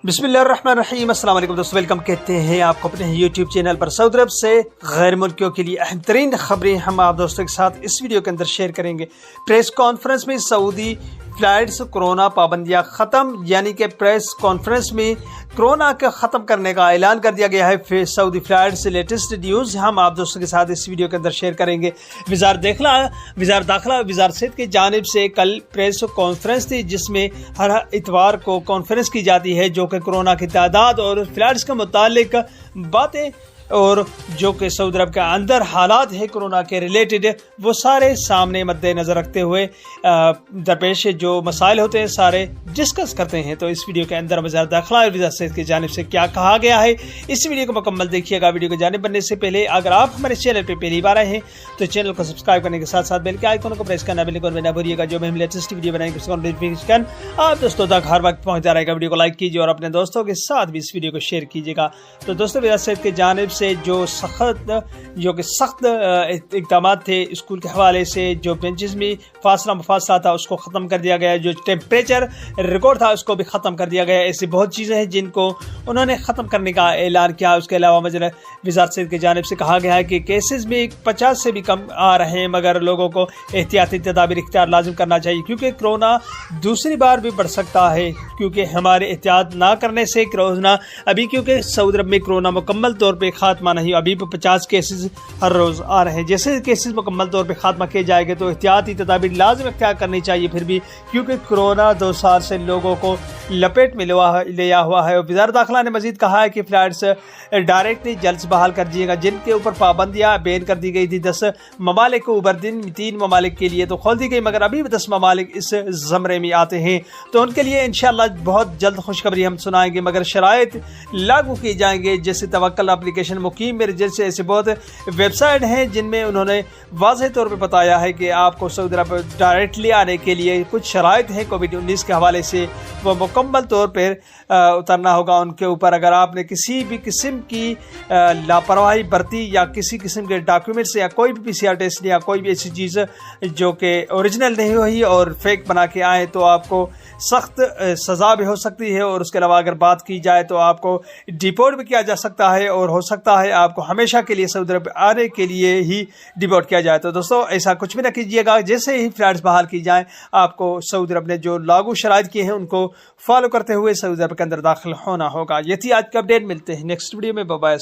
बिस्मिल्लाहिर्रहमानिर्रहीम। अस्सलाम वालेकुम दोस्तों, वेलकम कहते हैं आपको अपने यूट्यूब चैनल पर। सऊदी अरब से गैर मुल्कियों के लिए अहम तरीन खबरें हम आप दोस्तों के साथ इस वीडियो के अंदर शेयर करेंगे। प्रेस कॉन्फ्रेंस में सऊदी फ्लाइट्स कोरोना पाबंदियां ख़त्म, यानी कि प्रेस कॉन्फ्रेंस में कोरोना के ख़त्म करने का ऐलान कर दिया गया है। फिर सऊदी फ्लाइट से लेटेस्ट न्यूज़ हम आप दोस्तों के साथ इस वीडियो के अंदर शेयर करेंगे। वज़ारत दाखिला वज़ारत सेहत की जानिब से कल प्रेस कॉन्फ्रेंस थी, जिसमें हर इतवार को कॉन्फ्रेंस की जाती है जो कि कोरोना की तादाद और फ्लाइट्स के मुतालिक बातें और जो कि सऊदी अरब के अंदर हालात है कोरोना के रिलेटेड, वो सारे सामने मद्देनज़र रखते हुए दरपेश जो मसाइल होते हैं सारे डिस्कस करते हैं। तो इस वीडियो के अंदर वज़ारत दाखिला और वज़ारत सेहत की जानिब से क्या कहा गया है, इस वीडियो को मुकम्मल देखिएगा। वीडियो को जानिब बनने से पहले अगर आप हमारे चैनल पर पहली बार आए हैं तो चैनल को सब्सक्राइब करने के साथ साथ बेल के आइकन को प्रेस करना बिल्कुल भी ना भूलिएगा। जो भी हम लेटेस्ट वीडियो बनाएंगे उसका नोटिफिकेशन आप दोस्तों तक हर वक्त पहुँचता रहेगा। वीडियो को लाइक कीजिए और अपने दोस्तों के साथ भी इस वीडियो को शेयर कीजिएगा। तो दोस्तों, वज़ारत सेहत की जानिब से जो सख्त इक़दाम थे स्कूल के हवाले से, जो बेंचेस में फासला था उसको ख़त्म कर दिया गया, जो टेम्परेचर रिकॉर्ड था उसको भी ख़त्म कर दिया गया। ऐसी बहुत चीज़ें हैं जिनको उन्होंने ख़त्म करने का ऐलान किया। उसके अलावा वज़ारत सेहत की जानिब से कहा गया है कि केसेस में 50 से भी कम आ रहे हैं, मगर लोगों को एहतियाती तदाबीर इख्तियार लाजिम करना चाहिए, क्योंकि कोरोना दूसरी बार भी बढ़ सकता है। क्योंकि हमारे एहतियात ना करने से कोरोना अभी, क्योंकि सऊदी अरब में कोरोना मुकम्मल तौर पर खात्मा नहीं, अभी 50 केसेस हर रोज़ आ रहे हैं। जैसे केसेस मुकम्मल तौर पे खात्मा किए जाएंगे तो एहतियाती तदाबीर लाजिम इख्तियार करनी चाहिए। फिर भी क्योंकि कोरोना 2 साल से लोगों को लपेट में लिया हुआ है। वज़ारत दाखिला ने मजीद कहा है कि फ्लाइट्स डायरेक्टली जल्द से बहाल कर दीजिएगा। जिनके ऊपर पाबंदियाँ बैन कर दी गई थी 10 ममालिक को ऊबर दिन 3 ममालिक के लिए तो खोल दी गई, मगर अभी भी 10 ममालिक इस ज़मरे में आते हैं। तो उनके लिए इंशाअल्लाह बहुत जल्द खुशखबरी हम सुनाएंगे, मगर शराइत लागू की जाएंगे। जैसे तवक्कल एप्लीकेशन, मुकीम मेरे जैसे ऐसे बहुत वेबसाइट हैं जिनमें उन्होंने वाज़ेह तौर पे बताया है कि आपको सऊदी अरब डायरेक्टली आने के लिए कुछ शराइत हैं कोविड-19 के हवाले से, वो मुकम्मल तौर पर उतरना होगा उनके ऊपर। अगर आपने किसी भी किस्म की लापरवाही बरती या किसी किस्म के डॉक्यूमेंट्स या कोई भी PCR टेस्ट या कोई भी ऐसी चीज़ जो कि ओरिजिनल नहीं हुई और फेक बना के आए तो आपको सख्त सज़ा भी हो सकती है। और उसके अलावा अगर बात की जाए तो आपको डिपोर्ट भी किया जा सकता है और हो सकता है आपको हमेशा के लिए सऊदी अरब आने के लिए ही डिपोर्ट किया जाए। तो दोस्तों, ऐसा कुछ भी ना कीजिएगा। जैसे ही फ्लाइट्स बहाल की जाएँ, आपको सऊदी अरब ने जो लागू शराइत किए हैं उनको फॉलो करते हुए सऊदी अरब के अंदर दाखिल होना होगा। ये थी आज का अपडेट। मिलते हैं नेक्स्ट वीडियो में। Bye bye.